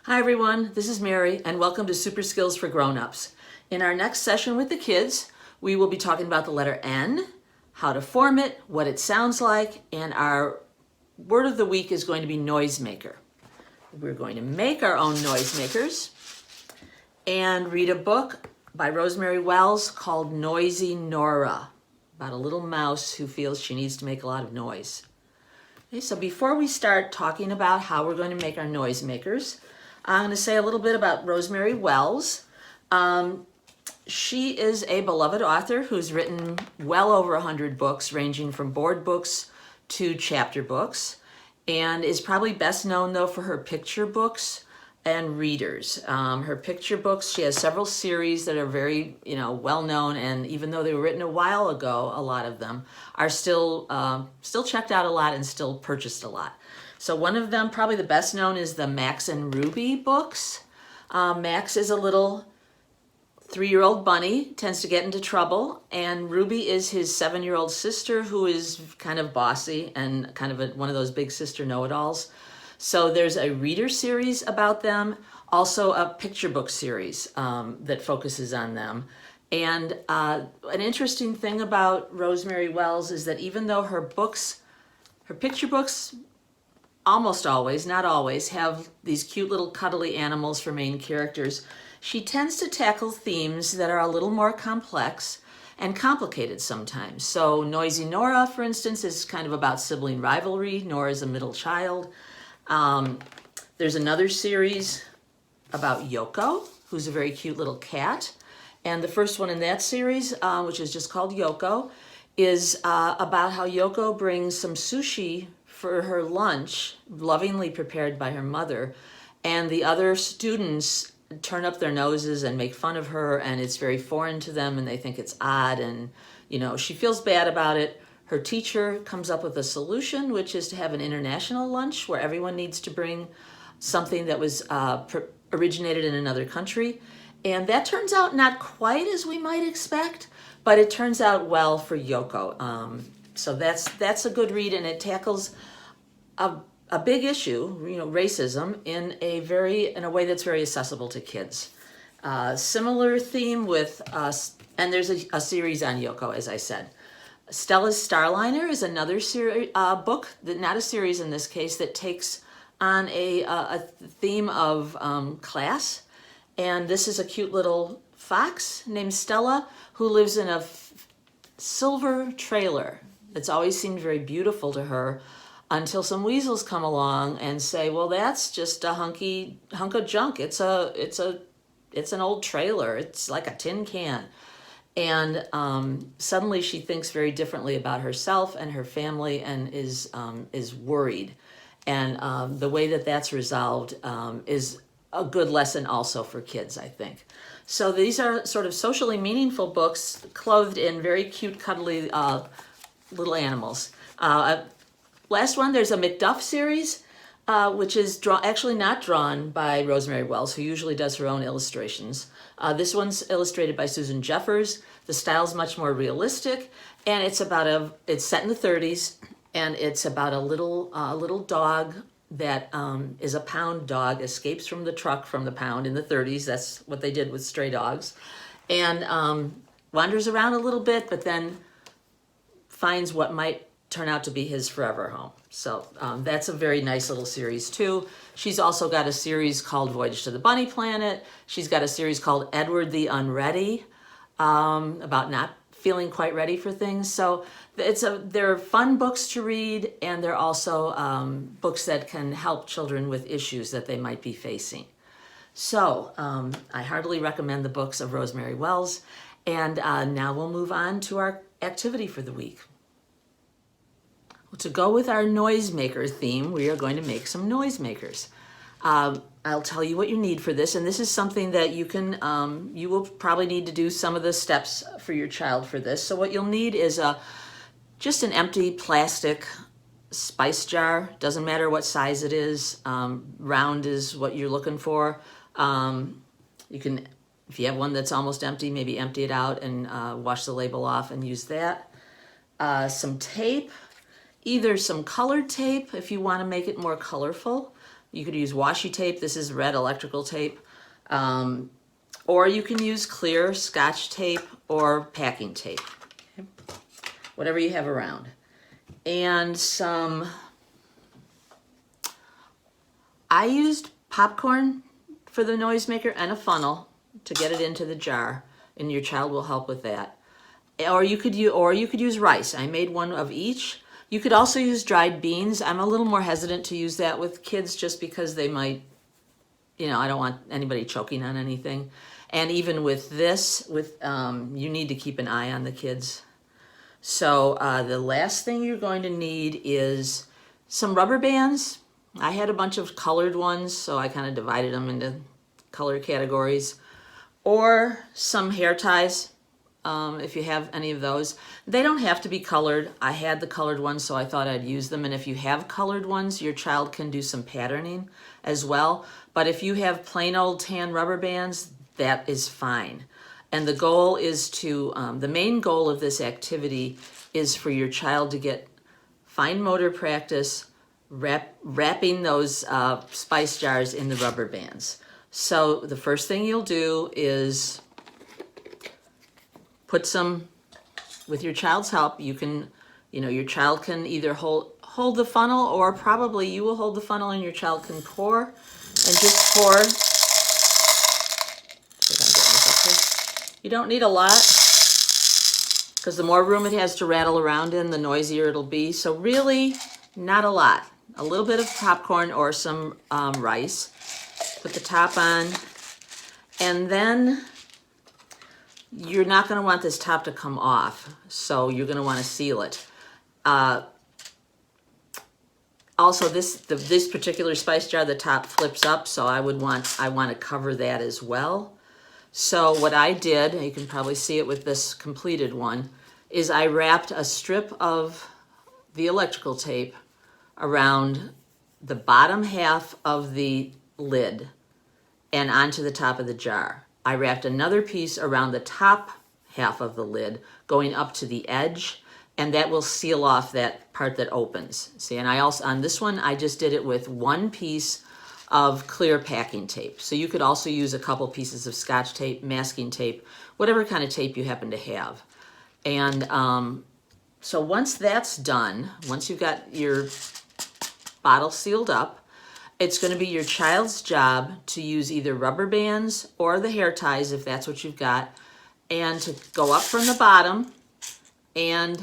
Hi everyone, this is Mary and welcome to Super Skills for Grownups. In our next session with the kids, we will be talking about the letter N, how to form it, what it sounds like, and our word of the week is going to be noisemaker. We're going to make our own noisemakers and read a book by Rosemary Wells called Noisy Nora, about a little mouse who feels she needs to make a lot of noise. Okay, so before we start talking about how we're going to make our noisemakers, I'm going to say a little bit about Rosemary Wells. She is a beloved author who's written well over 100 books, ranging from board books to chapter books, and is probably best known, though, for her picture books and readers. Her picture books, she has several series that are very, well known, and even though they were written a while ago, a lot of them are still checked out a lot and still purchased a lot. So one of them, probably the best known, is the Max and Ruby books. Max is a little 3-year-old bunny, tends to get into trouble, and Ruby is his 7-year-old sister who is kind of bossy and kind of one of those big sister know-it-alls. So there's a reader series about them, also a picture book series that focuses on them. And an interesting thing about Rosemary Wells is that even though her picture books, almost always, not always, have these cute little cuddly animals for main characters, she tends to tackle themes that are a little more complex and complicated sometimes. So Noisy Nora, for instance, is kind of about sibling rivalry. Nora's a middle child. There's another series about Yoko, who's a very cute little cat. And the first one in that series, which is just called Yoko, is about how Yoko brings some sushi for her lunch, lovingly prepared by her mother, and the other students turn up their noses and make fun of her, and it's very foreign to them and they think it's odd, and she feels bad about it. Her teacher comes up with a solution, which is to have an international lunch where everyone needs to bring something that was originated in another country, and that turns out not quite as we might expect, but it turns out well for Yoko. So that's a good read, and it tackles a big issue, racism, in a way that's very accessible to kids. Similar theme with and there's a series on Yoko, as I said. Stella's Starliner is another book, not a series in this case, that takes on a theme of class. And this is a cute little fox named Stella who lives in a silver trailer. It's always seemed very beautiful to her, until some weasels come along and say, well, that's just a hunk of junk. It's an old trailer. It's like a tin can. And suddenly she thinks very differently about herself and her family, and is worried. And the way that that's resolved is a good lesson also for kids, I think. So these are sort of socially meaningful books clothed in very cute, cuddly little animals. Last one, there's a Mcduff Series, which is actually not drawn by Rosemary Wells, who usually does her own illustrations. This one's illustrated by Susan Jeffers. The style's much more realistic, and it's set in the 30s, and it's about a little dog that is a pound dog, escapes from the truck from the pound in the 30s. That's what they did with stray dogs, and wanders around a little bit, but then finds what might turn out to be his forever home. So that's a very nice little series too. She's also got a series called Voyage to the Bunny Planet. She's got a series called Edward the Unready, about not feeling quite ready for things. So they're fun books to read, and they're also books that can help children with issues that they might be facing. So I heartily recommend the books of Rosemary Wells. And now we'll move on to our activity for the week. To go with our noisemaker theme, we are going to make some noisemakers. I'll tell you what you need for this, and this is something that you will probably need to do some of the steps for your child for this. So what you'll need is just an empty plastic spice jar. Doesn't matter what size it is. Round is what you're looking for. You can, if you have one that's almost empty, maybe empty it out and wash the label off and use that. Some tape. Either some colored tape if you want to make it more colorful, You could use washi tape. This is red electrical tape. Or you can use clear Scotch tape or packing tape. Okay. Whatever you have around. And I used popcorn for the noisemaker and a funnel to get it into the jar, and your child will help with that. Or you could use rice. I made one of each. You could also use dried beans. I'm a little more hesitant to use that with kids just because they might, I don't want anybody choking on anything. And even with this, you need to keep an eye on the kids. So the last thing you're going to need is some rubber bands. I had a bunch of colored ones, so I kind of divided them into color categories. Or some hair ties. If you have any of those. They don't have to be colored. I had the colored ones, so I thought I'd use them. And if you have colored ones, your child can do some patterning as well. But if you have plain old tan rubber bands, that is fine. And the goal is the main goal of this activity is for your child to get fine motor practice wrapping those spice jars in the rubber bands. So the first thing you'll do is put some, with your child's help, you can, your child can either hold the funnel, or probably you will hold the funnel and your child can pour, and just pour. You don't need a lot, because the more room it has to rattle around in, the noisier it'll be. So really, not a lot. A little bit of popcorn or some rice. Put the top on, and then you're not going to want this top to come off, so you're going to want to seal it. Also, this particular spice jar, the top flips up, so I want to cover that as well. So what I did, and you can probably see it with this completed one, is I wrapped a strip of the electrical tape around the bottom half of the lid and onto the top of the jar. I wrapped another piece around the top half of the lid going up to the edge, and that will seal off that part that opens. See, and I also, on this one, I just did it with one piece of clear packing tape. So you could also use a couple pieces of Scotch tape, masking tape, whatever kind of tape you happen to have. And so once that's done, once you've got your bottle sealed up, it's going to be your child's job to use either rubber bands or the hair ties, if that's what you've got, and to go up from the bottom and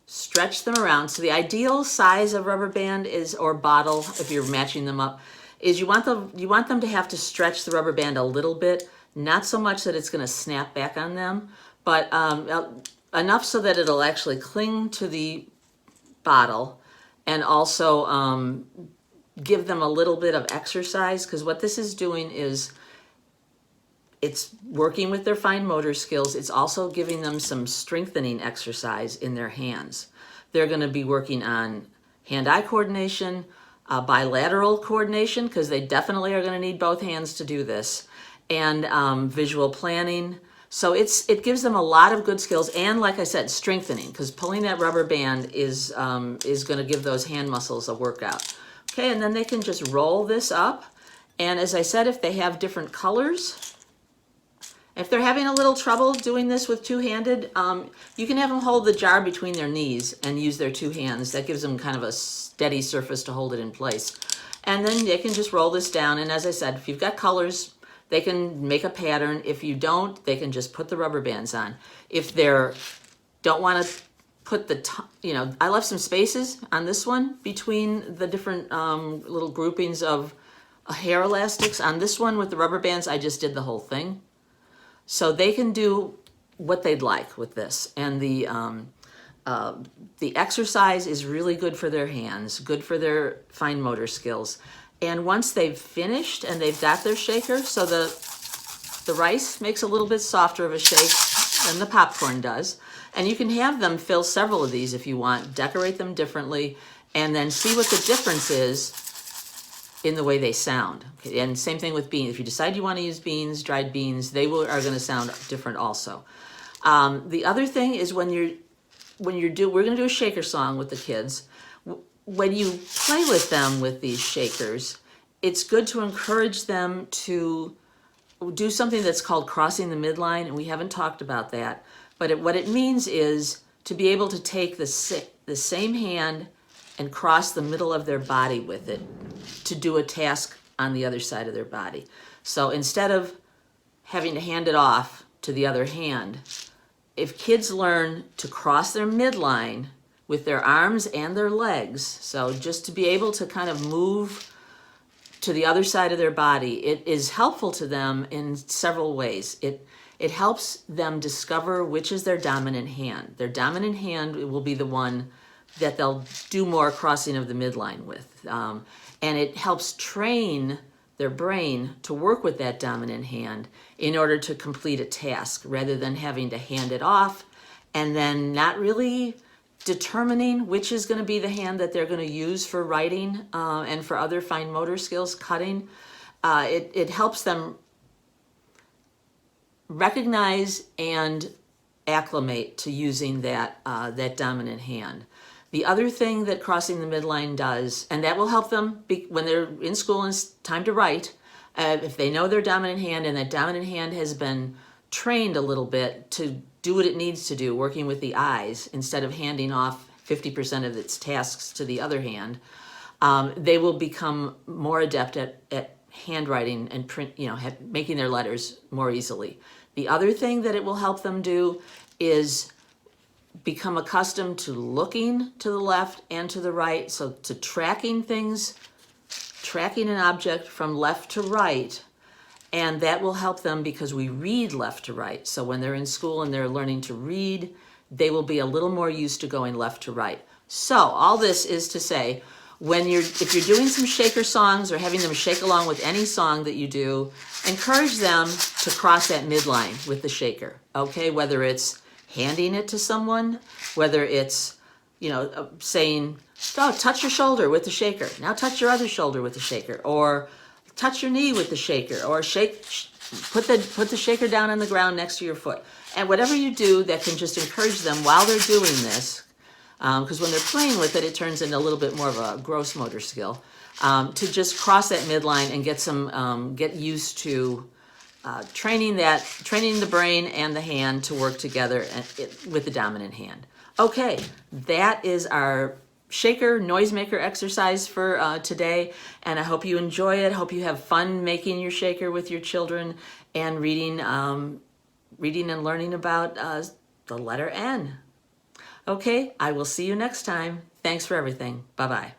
stretch them around. So the ideal size of rubber band is, or bottle, if you're matching them up, is you want them to have to stretch the rubber band a little bit, not so much that it's going to snap back on them, but enough so that it'll actually cling to the bottle, and also give them a little bit of exercise, because what this is doing is it's working with their fine motor skills. It's also giving them some strengthening exercise in their hands. They're going to be working on hand-eye coordination, bilateral coordination, because they definitely are going to need both hands to do this, and visual planning. So it gives them a lot of good skills, and like I said, strengthening, because pulling that rubber band is going to give those hand muscles a workout. Okay, and then they can just roll this up. And as I said, if they have different colors, if they're having a little trouble doing this with two-handed, you can have them hold the jar between their knees and use their two hands. That gives them kind of a steady surface to hold it in place. And then they can just roll this down. And as I said, if you've got colors, they can make a pattern. If you don't, they can just put the rubber bands on. If they don't want to put I left some spaces on this one between the different little groupings of hair elastics. On this one with the rubber bands, I just did the whole thing. So they can do what they'd like with this. And the exercise is really good for their hands, good for their fine motor skills. And once they've finished and they've got their shaker, so the rice makes a little bit softer of a shake than the popcorn does. And you can have them fill several of these if you want, decorate them differently, and then see what the difference is in the way they sound. Okay, and same thing with beans. If you decide you want to use beans, dried beans, are going to sound different also. The other thing is we're going to do a shaker song with the kids. when you play with them with these shakers, it's good to encourage them to do something that's called crossing the midline, and we haven't talked about that. But what it means is to be able to take the same hand and cross the middle of their body with it to do a task on the other side of their body. So instead of having to hand it off to the other hand, if kids learn to cross their midline with their arms and their legs, so just to be able to kind of move to the other side of their body, it is helpful to them in several ways. It helps them discover which is their dominant hand. Their dominant hand will be the one that they'll do more crossing of the midline with. And it helps train their brain to work with that dominant hand in order to complete a task, rather than having to hand it off and then not really determining which is going to be the hand that they're going to use for writing and for other fine motor skills, cutting. It helps them recognize and acclimate to using that dominant hand. The other thing that crossing the midline does, and that will help them when they're in school and it's time to write, if they know their dominant hand and that dominant hand has been trained a little bit to do what it needs to do, working with the eyes instead of handing off 50% of its tasks to the other hand, they will become more adept at handwriting and print, making their letters more easily. The other thing that it will help them do is become accustomed to looking to the left and to the right, so to tracking things, tracking an object from left to right, and that will help them because we read left to right. So when they're in school and they're learning to read, they will be a little more used to going left to right. So all this is to say, if you're doing some shaker songs or having them shake along with any song that you do, encourage them to cross that midline with the shaker, okay? Whether it's handing it to someone, whether it's, saying, oh, touch your shoulder with the shaker. Now touch your other shoulder with the shaker, or touch your knee with the shaker, or put the shaker down on the ground next to your foot. And whatever you do that can just encourage them while they're doing this, because when they're playing with it, it turns into a little bit more of a gross motor skill, to just cross that midline and get used to training the brain and the hand to work together with the dominant hand. Okay, that is our shaker noisemaker exercise for today, and I hope you enjoy it. Hope you have fun making your shaker with your children and reading and learning about the letter N. Okay, I will see you next time. Thanks for everything. Bye-bye.